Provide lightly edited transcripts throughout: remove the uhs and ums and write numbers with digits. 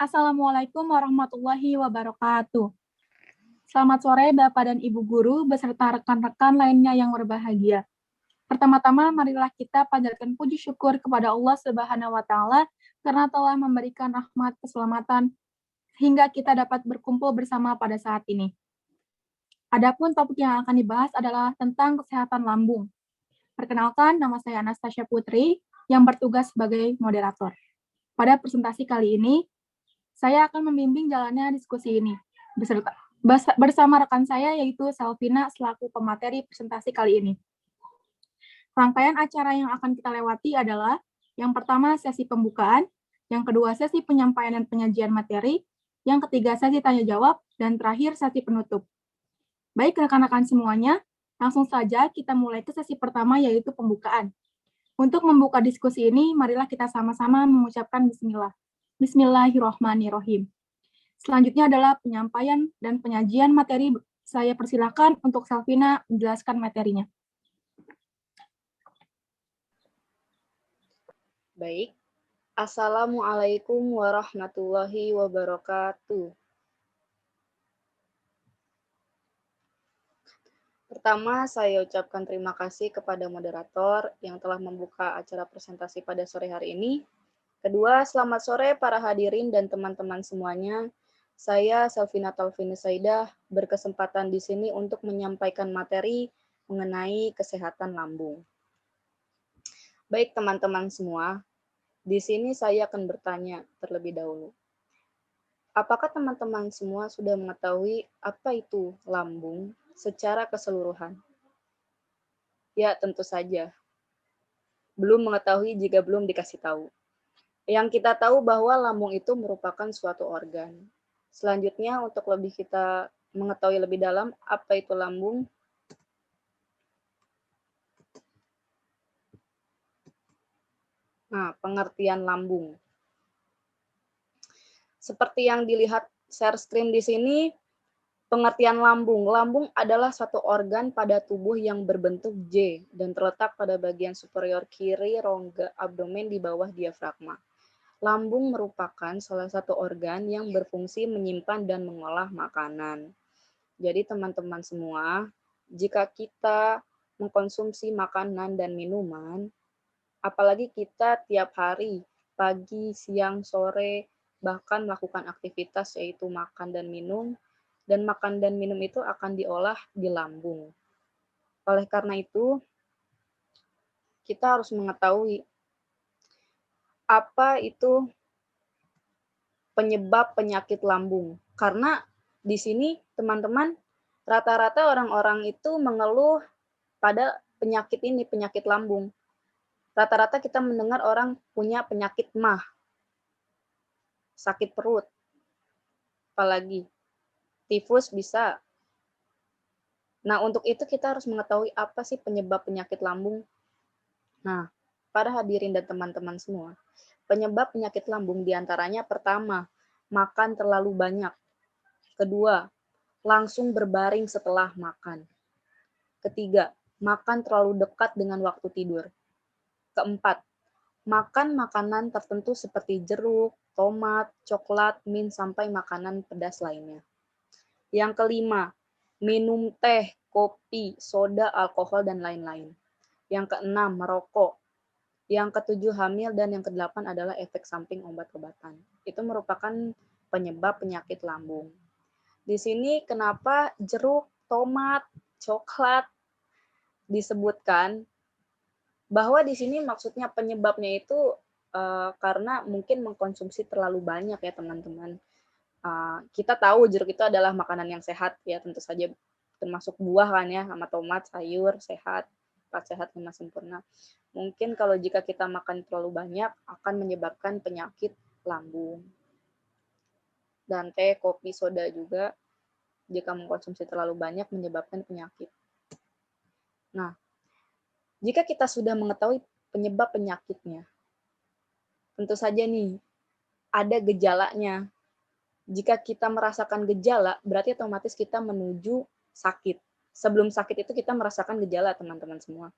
Assalamualaikum warahmatullahi wabarakatuh. Selamat sore Bapak dan Ibu Guru beserta rekan-rekan lainnya yang berbahagia. Pertama-tama marilah kita panjatkan puji syukur kepada Allah Subhanahu wa taala karena telah memberikan rahmat keselamatan hingga kita dapat berkumpul bersama pada saat ini. Adapun topik yang akan dibahas adalah tentang kesehatan lambung. Perkenalkan, nama saya Anastasia Putri yang bertugas sebagai moderator. Pada presentasi kali ini, saya akan membimbing jalannya diskusi ini bersama rekan saya yaitu Selvina selaku pemateri presentasi kali ini. Rangkaian acara yang akan kita lewati adalah yang pertama sesi pembukaan, yang kedua sesi penyampaian dan penyajian materi, yang ketiga sesi tanya jawab, dan terakhir sesi penutup. Baik rekan-rekan semuanya, langsung saja kita mulai ke sesi pertama yaitu pembukaan. Untuk membuka diskusi ini, marilah kita sama-sama mengucapkan bismillah. Bismillahirrahmanirrahim. Selanjutnya adalah penyampaian dan penyajian materi. Saya persilakan untuk Selvina menjelaskan materinya. Baik. Assalamualaikum warahmatullahi wabarakatuh. Pertama, saya ucapkan terima kasih kepada moderator yang telah membuka acara presentasi pada sore hari ini. Kedua, selamat sore para hadirin dan teman-teman semuanya. Saya Selvina Talvini Saidah berkesempatan di sini untuk menyampaikan materi mengenai kesehatan lambung. Baik teman-teman semua, di sini saya akan bertanya terlebih dahulu. Apakah teman-teman semua sudah mengetahui apa itu lambung secara keseluruhan? Ya, tentu saja. Belum mengetahui jika belum dikasih tahu. Yang kita tahu bahwa lambung itu merupakan suatu organ. Selanjutnya, untuk lebih kita mengetahui lebih dalam apa itu lambung, nah, pengertian lambung. Seperti yang dilihat share screen di sini, pengertian lambung. Lambung adalah satu organ pada tubuh yang berbentuk J dan terletak pada bagian superior kiri rongga abdomen di bawah diafragma. Lambung merupakan salah satu organ yang berfungsi menyimpan dan mengolah makanan. Jadi teman-teman semua, jika kita mengkonsumsi makanan dan minuman, apalagi kita tiap hari, pagi, siang, sore, bahkan melakukan aktivitas yaitu makan dan minum itu akan diolah di lambung. Oleh karena itu, kita harus mengetahui apa itu penyebab penyakit lambung. Karena di sini teman-teman, rata-rata orang-orang itu mengeluh pada penyakit ini, penyakit lambung. Rata-rata kita mendengar orang punya penyakit MAH, sakit perut, apalagi tifus bisa. Nah, untuk itu kita harus mengetahui apa sih penyebab penyakit lambung. Nah, para hadirin dan teman-teman semua, penyebab penyakit lambung diantaranya pertama, makan terlalu banyak. Kedua, langsung berbaring setelah makan. Ketiga, makan terlalu dekat dengan waktu tidur. Keempat, makan makanan tertentu seperti jeruk, tomat, coklat, mint, sampai makanan pedas lainnya. Yang kelima, minum teh, kopi, soda, alkohol, dan lain-lain. Yang keenam, merokok. Yang ketujuh, hamil. Dan yang kedelapan adalah efek samping obat-obatan. Itu merupakan penyebab penyakit lambung. Di sini kenapa jeruk, tomat, coklat disebutkan, bahwa di sini maksudnya penyebabnya itu karena mungkin mengkonsumsi terlalu banyak ya teman-teman. Kita tahu jeruk itu adalah makanan yang sehat ya, tentu saja termasuk buah kan ya, sama tomat, sayur, sehat, 4 sehat 5 sempurna. Mungkin kalau jika kita makan terlalu banyak akan menyebabkan penyakit lambung. Dan teh, kopi, soda juga jika mengkonsumsi terlalu banyak menyebabkan penyakit. Nah, jika kita sudah mengetahui penyebab penyakitnya, tentu saja nih ada gejalanya. Jika kita merasakan gejala, berarti otomatis kita menuju sakit. Sebelum sakit itu kita merasakan gejala, teman-teman semua.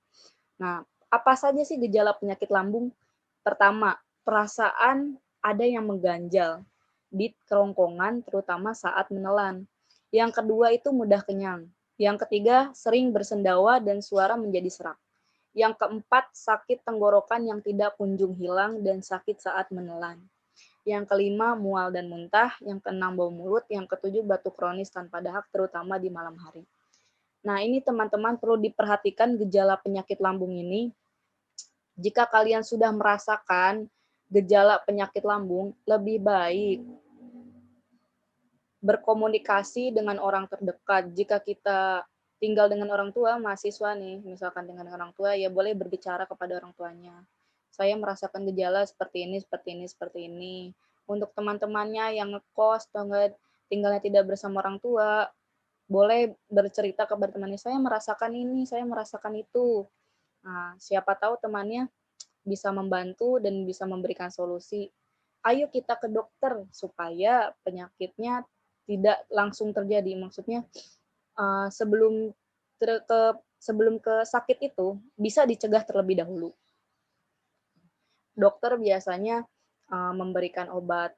Nah, apa saja sih gejala penyakit lambung? Pertama, perasaan ada yang mengganjal. di kerongkongan, terutama saat menelan. Yang kedua itu mudah kenyang. Yang ketiga, sering bersendawa dan suara menjadi serak. Yang keempat, sakit tenggorokan yang tidak kunjung hilang dan sakit saat menelan. Yang kelima, mual dan muntah. Yang keenam, bau mulut. Yang ketujuh, batuk kronis tanpa dahak, terutama di malam hari. Nah, ini teman-teman perlu diperhatikan gejala penyakit lambung ini. Jika kalian sudah merasakan gejala penyakit lambung, lebih baik berkomunikasi dengan orang terdekat. Jika kita tinggal dengan orang tua, mahasiswa nih, misalkan dengan orang tua, ya boleh berbicara kepada orang tuanya. Saya merasakan gejala seperti ini, seperti ini, seperti ini. Untuk teman-temannya yang ngekos, tinggalnya tidak bersama orang tua, boleh bercerita kepada temannya, saya merasakan ini, saya merasakan itu. Nah, siapa tahu temannya bisa membantu dan bisa memberikan solusi. Ayo kita ke dokter supaya penyakitnya tidak langsung terjadi. Maksudnya sebelum ke sakit itu bisa dicegah terlebih dahulu. Dokter biasanya memberikan obat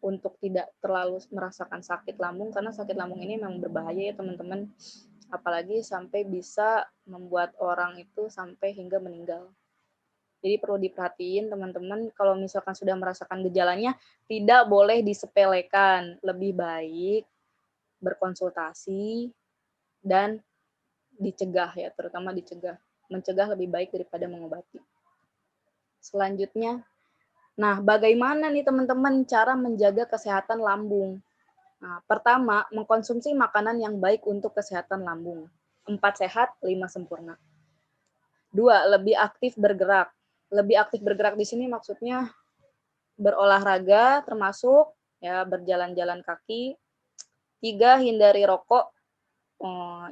untuk tidak terlalu merasakan sakit lambung, karena sakit lambung ini memang berbahaya ya teman-teman. Apalagi sampai bisa membuat orang itu sampai hingga meninggal. Jadi perlu diperhatiin teman-teman, kalau misalkan sudah merasakan gejalanya, tidak boleh disepelekan. Lebih baik berkonsultasi dan dicegah ya, terutama dicegah. Mencegah lebih baik daripada mengobati. Selanjutnya, nah bagaimana nih teman-teman cara menjaga kesehatan lambung? Nah, pertama, mengkonsumsi makanan yang baik untuk kesehatan lambung. 4 sehat, 5 sempurna. 2, lebih aktif bergerak. Lebih aktif bergerak di sini maksudnya berolahraga termasuk ya berjalan-jalan kaki. 3, hindari rokok.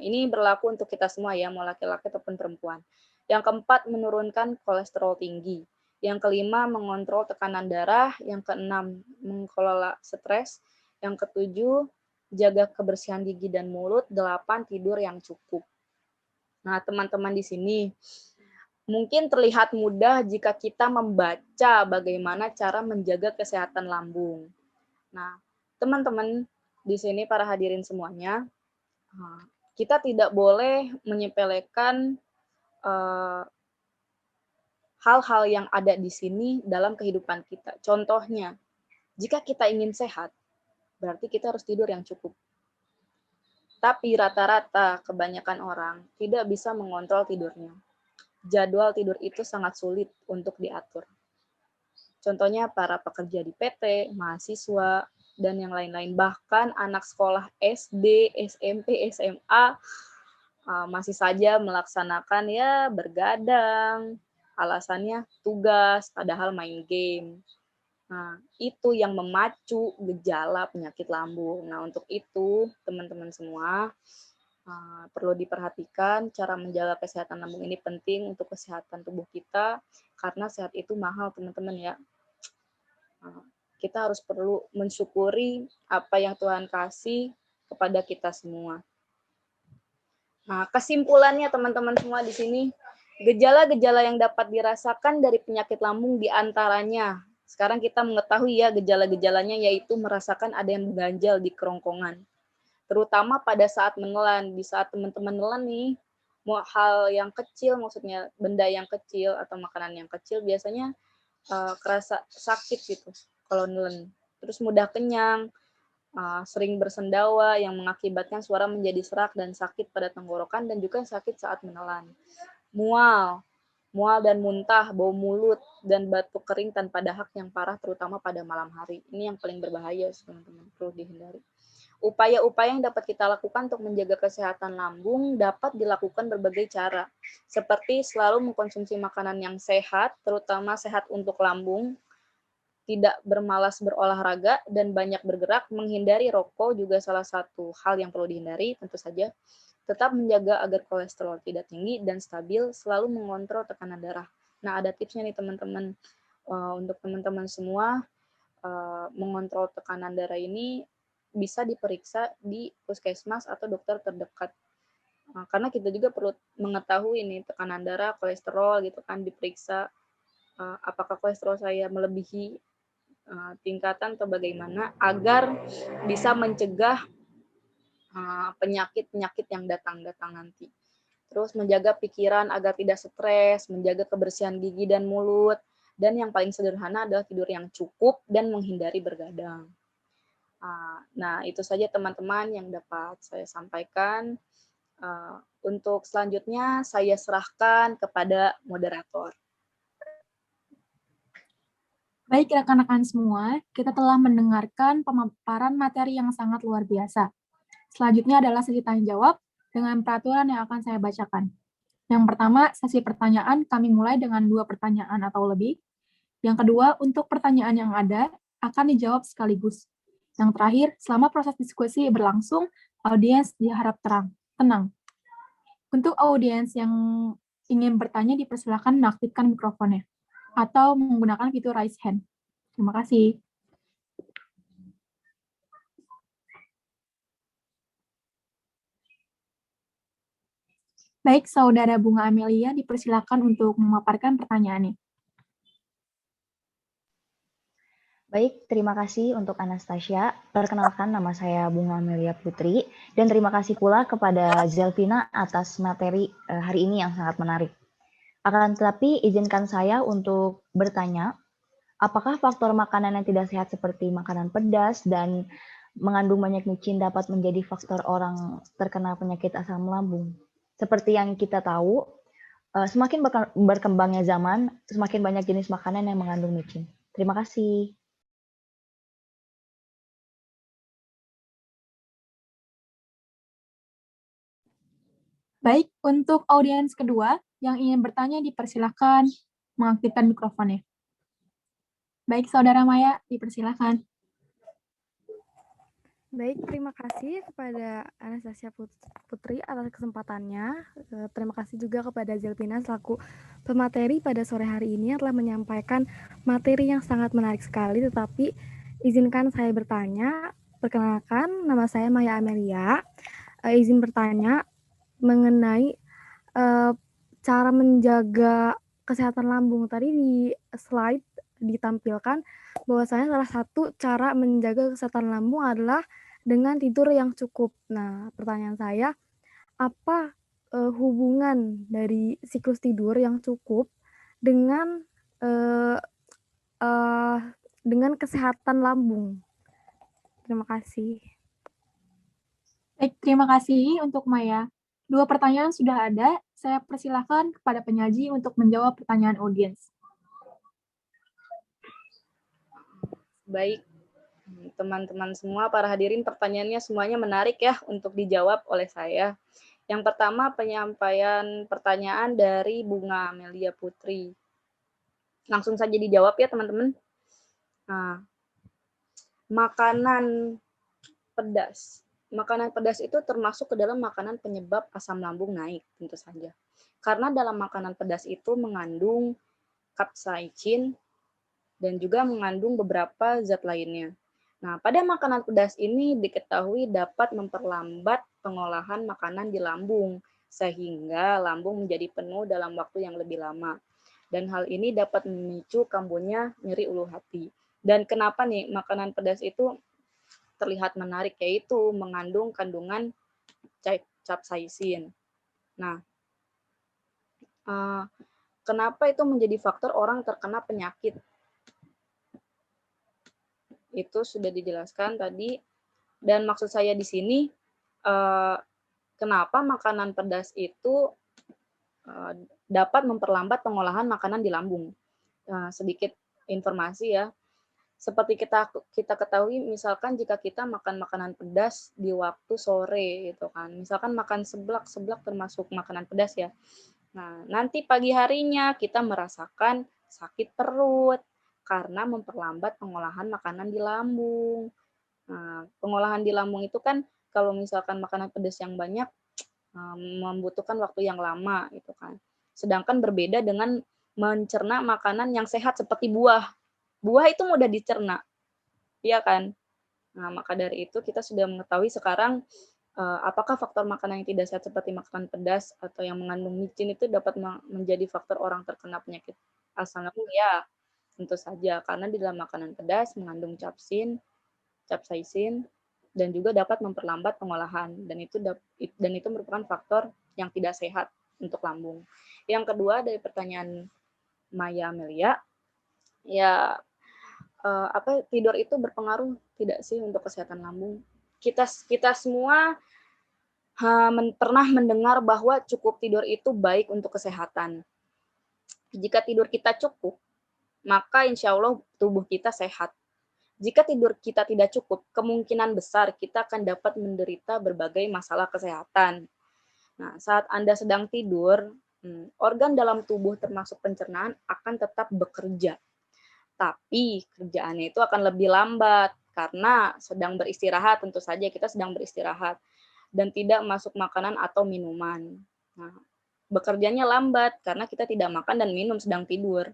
Ini berlaku untuk kita semua ya, mau laki-laki ataupun perempuan. Yang keempat, menurunkan kolesterol tinggi. Yang kelima, mengontrol tekanan darah. Yang keenam, mengelola stres. Yang ketujuh, jaga kebersihan gigi dan mulut. 8, tidur yang cukup. Nah, teman-teman di sini mungkin terlihat mudah jika kita membaca bagaimana cara menjaga kesehatan lambung. Nah, teman-teman di sini para hadirin semuanya, kita tidak boleh menyepelekan hal-hal yang ada di sini dalam kehidupan kita. Contohnya, jika kita ingin sehat, berarti kita harus tidur yang cukup. Tapi rata-rata kebanyakan orang tidak bisa mengontrol tidurnya. Jadwal tidur itu sangat sulit untuk diatur. Contohnya para pekerja di PT, mahasiswa, dan yang lain-lain. Bahkan anak sekolah SD, SMP, SMA masih saja melaksanakan ya bergadang. Alasannya tugas, padahal main game. Nah, itu yang memacu gejala penyakit lambung. Nah, untuk itu, teman-teman semua, perlu diperhatikan cara menjaga kesehatan lambung ini penting untuk kesehatan tubuh kita, karena sehat itu mahal, teman-teman ya. Kita harus perlu mensyukuri apa yang Tuhan kasih kepada kita semua. Nah, kesimpulannya teman-teman semua di sini, gejala-gejala yang dapat dirasakan dari penyakit lambung diantaranya, sekarang kita mengetahui ya gejala-gejalanya, yaitu merasakan ada yang mengganjal di kerongkongan. Terutama pada saat menelan, di saat teman-teman menelan nih, mau hal yang kecil, maksudnya benda yang kecil atau makanan yang kecil, biasanya kerasa sakit gitu kalau nelen. Terus mudah kenyang, sering bersendawa yang mengakibatkan suara menjadi serak dan sakit pada tenggorokan, dan juga sakit saat menelan. Mual dan muntah, bau mulut, dan batuk kering tanpa dahak yang parah terutama pada malam hari. Ini yang paling berbahaya, teman-teman, perlu dihindari. Upaya-upaya yang dapat kita lakukan untuk menjaga kesehatan lambung dapat dilakukan berbagai cara, seperti selalu mengkonsumsi makanan yang sehat, terutama sehat untuk lambung, tidak bermalas berolahraga, dan banyak bergerak. Menghindari rokok juga salah satu hal yang perlu dihindari, tentu saja. Tetap menjaga agar kolesterol tidak tinggi dan stabil, selalu mengontrol tekanan darah. Nah, ada tipsnya nih teman-teman. Untuk teman-teman semua, mengontrol tekanan darah ini bisa diperiksa di puskesmas atau dokter terdekat. Karena kita juga perlu mengetahui ini tekanan darah, kolesterol gitu kan, diperiksa apakah kolesterol saya melebihi tingkatan atau bagaimana agar bisa mencegah penyakit-penyakit yang datang nanti. Terus menjaga pikiran agar tidak stres, menjaga kebersihan gigi dan mulut, dan yang paling sederhana adalah tidur yang cukup dan menghindari bergadang. Nah, itu saja teman-teman yang dapat saya sampaikan. Untuk selanjutnya saya serahkan kepada moderator. Baik rekan-rekan semua, kita telah mendengarkan pemaparan materi yang sangat luar biasa. Selanjutnya adalah sesi tanya jawab dengan peraturan yang akan saya bacakan. Yang pertama, sesi pertanyaan kami mulai dengan 2 pertanyaan atau lebih. Yang kedua, untuk pertanyaan yang ada akan dijawab sekaligus. Yang terakhir, selama proses diskusi berlangsung, audiens diharap tenang. Untuk audiens yang ingin bertanya dipersilakan mengaktifkan mikrofonnya atau menggunakan fitur raise hand. Terima kasih. Baik, Saudara Bunga Amelia dipersilakan untuk memaparkan pertanyaannya. Baik, terima kasih untuk Anastasia. Perkenalkan, nama saya Bunga Amelia Putri, dan terima kasih pula kepada Zelvina atas materi hari ini yang sangat menarik. Akan tetapi, izinkan saya untuk bertanya, apakah faktor makanan yang tidak sehat seperti makanan pedas dan mengandung banyak micin dapat menjadi faktor orang terkena penyakit asam lambung? Seperti yang kita tahu, semakin berkembangnya zaman, semakin banyak jenis makanan yang mengandung micin. Terima kasih. Baik, untuk audiens kedua yang ingin bertanya dipersilakan mengaktifkan mikrofonnya. Baik, Saudara Maya, dipersilakan. Baik, terima kasih kepada Anastasia Putri atas kesempatannya. Terima kasih juga kepada Zelvina selaku pemateri pada sore hari ini yang telah menyampaikan materi yang sangat menarik sekali. Tetapi izinkan saya bertanya. Perkenalkan, nama saya Maya Amelia. Izin bertanya mengenai cara menjaga kesehatan lambung. Tadi di slide ditampilkan bahwasanya salah satu cara menjaga kesehatan lambung adalah dengan tidur yang cukup. Nah, pertanyaan saya, apa hubungan dari siklus tidur yang cukup dengan dengan kesehatan lambung? Terima kasih. Baik, terima kasih untuk Maya. 2 pertanyaan sudah ada. Saya persilakan kepada penyaji untuk menjawab pertanyaan audiens. Baik, teman-teman semua, para hadirin, pertanyaannya semuanya menarik ya untuk dijawab oleh saya. Yang pertama, penyampaian pertanyaan dari Bunga Amelia Putri. Langsung saja dijawab ya, teman-teman. Nah, makanan pedas. Makanan pedas itu termasuk ke dalam makanan penyebab asam lambung naik, tentu saja. Karena dalam makanan pedas itu mengandung capsaicin dan juga mengandung beberapa zat lainnya. Nah, pada makanan pedas ini diketahui dapat memperlambat pengolahan makanan di lambung, sehingga lambung menjadi penuh dalam waktu yang lebih lama. Dan hal ini dapat memicu kambuhnya nyeri ulu hati. Dan kenapa nih makanan pedas itu terlihat menarik, yaitu mengandung kandungan capsaicin. Nah, kenapa itu menjadi faktor orang terkena penyakit? Itu sudah dijelaskan tadi. Dan maksud saya di sini, kenapa makanan pedas itu dapat memperlambat pengolahan makanan di lambung. Sedikit informasi ya. Seperti kita ketahui, misalkan jika kita makan makanan pedas di waktu sore gitu kan. Misalkan makan seblak termasuk makanan pedas ya. Nah, nanti pagi harinya kita merasakan sakit perut karena memperlambat pengolahan makanan di lambung. Nah, pengolahan di lambung itu kan kalau misalkan makanan pedas yang banyak membutuhkan waktu yang lama gitu kan. Sedangkan berbeda dengan mencerna makanan yang sehat seperti buah. Buah itu mudah dicerna, iya kan? Nah, maka dari itu kita sudah mengetahui sekarang apakah faktor makanan yang tidak sehat seperti makanan pedas atau yang mengandung micin itu dapat menjadi faktor orang terkena penyakit asam lambung? Ya, tentu saja karena di dalam makanan pedas mengandung capsaicin, dan juga dapat memperlambat pengolahan, dan itu merupakan faktor yang tidak sehat untuk lambung. Yang kedua dari pertanyaan Maya Amelia, ya tidur itu berpengaruh tidak sih untuk kesehatan lambung? Kita semua pernah mendengar bahwa cukup tidur itu baik untuk kesehatan. Jika tidur kita cukup, maka insya Allah tubuh kita sehat. Jika tidur kita tidak cukup, kemungkinan besar kita akan dapat menderita berbagai masalah kesehatan. Nah, saat Anda sedang tidur, organ dalam tubuh termasuk pencernaan akan tetap bekerja. Tapi kerjaannya itu akan lebih lambat karena sedang beristirahat, tentu saja kita sedang beristirahat dan tidak masuk makanan atau minuman. Nah, bekerjanya lambat karena kita tidak makan dan minum sedang tidur.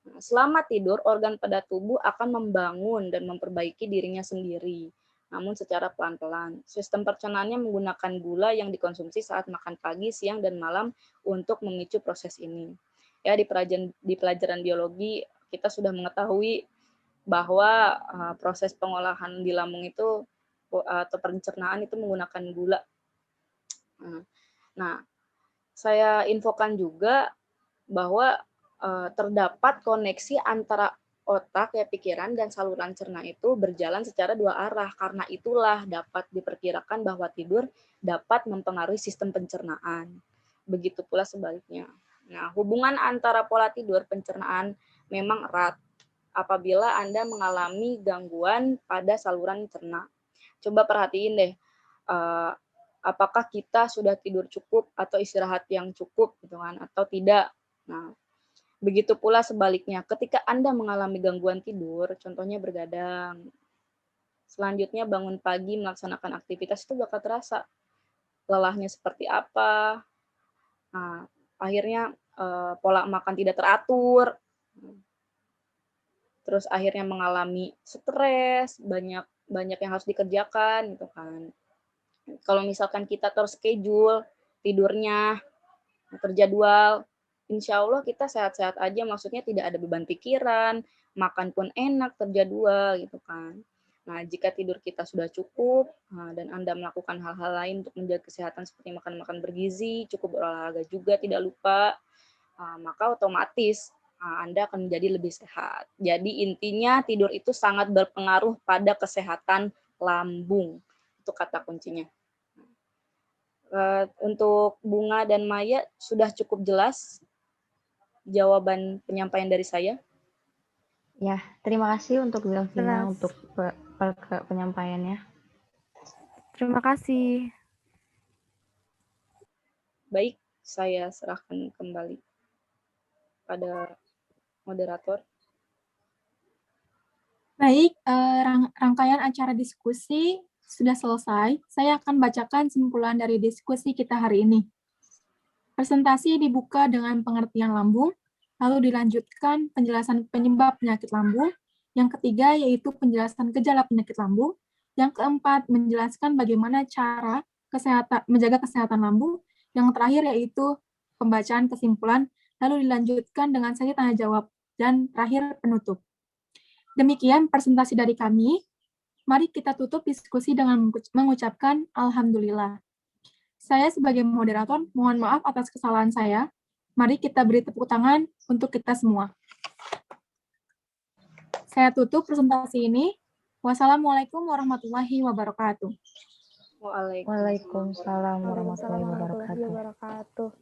Nah, selama tidur, organ pada tubuh akan membangun dan memperbaiki dirinya sendiri, namun secara pelan-pelan. Sistem pencernaannya menggunakan gula yang dikonsumsi saat makan pagi, siang, dan malam untuk memicu proses ini. Ya, di pelajaran biologi kita sudah mengetahui bahwa proses pengolahan di lambung itu atau pencernaan itu menggunakan gula. Nah, saya infokan juga bahwa terdapat koneksi antara otak, ya pikiran, dan saluran cerna itu berjalan secara dua arah. Karena itulah dapat diperkirakan bahwa tidur dapat mempengaruhi sistem pencernaan. Begitu pula sebaliknya. Nah, hubungan antara pola tidur pencernaan memang erat apabila Anda mengalami gangguan pada saluran cerna. Coba perhatiin deh, apakah kita sudah tidur cukup atau istirahat yang cukup gitu kan, atau tidak. Nah, begitu pula sebaliknya, ketika Anda mengalami gangguan tidur, contohnya bergadang, selanjutnya bangun pagi melaksanakan aktivitas itu bakal terasa lelahnya seperti apa. Nah, akhirnya pola makan tidak teratur, terus akhirnya mengalami stres, banyak yang harus dikerjakan gitu kan. Kalau misalkan kita terschedule tidurnya, terjadwal, insya Allah kita sehat-sehat aja, maksudnya tidak ada beban pikiran, makan pun enak, terjadwal gitu kan. Nah, jika tidur kita sudah cukup dan Anda melakukan hal-hal lain untuk menjaga kesehatan seperti makan bergizi, cukup berolahraga juga tidak lupa, maka otomatis Anda akan menjadi lebih sehat. Jadi intinya tidur itu sangat berpengaruh pada kesehatan lambung. Itu kata kuncinya. Untuk Bunga dan Maya sudah cukup jelas jawaban penyampaian dari saya? Ya, terima kasih untuk Zelvina Jelas. untuk penyampaiannya. Terima kasih. Baik, saya serahkan kembali pada moderator. Baik, rangkaian acara diskusi sudah selesai. Saya akan bacakan simpulan dari diskusi kita hari ini. Presentasi dibuka dengan pengertian lambung, lalu dilanjutkan penjelasan penyebab penyakit lambung. Yang ketiga yaitu penjelasan gejala penyakit lambung. Yang keempat menjelaskan bagaimana cara menjaga kesehatan lambung. Yang terakhir yaitu pembacaan kesimpulan, lalu dilanjutkan dengan sesi tanya jawab dan terakhir penutup. Demikian presentasi dari kami. Mari kita tutup diskusi dengan mengucapkan Alhamdulillah. Saya sebagai moderator, mohon maaf atas kesalahan saya. Mari kita beri tepuk tangan untuk kita semua. Saya tutup presentasi ini. Wassalamualaikum warahmatullahi wabarakatuh. Waalaikumsalam warahmatullahi wabarakatuh.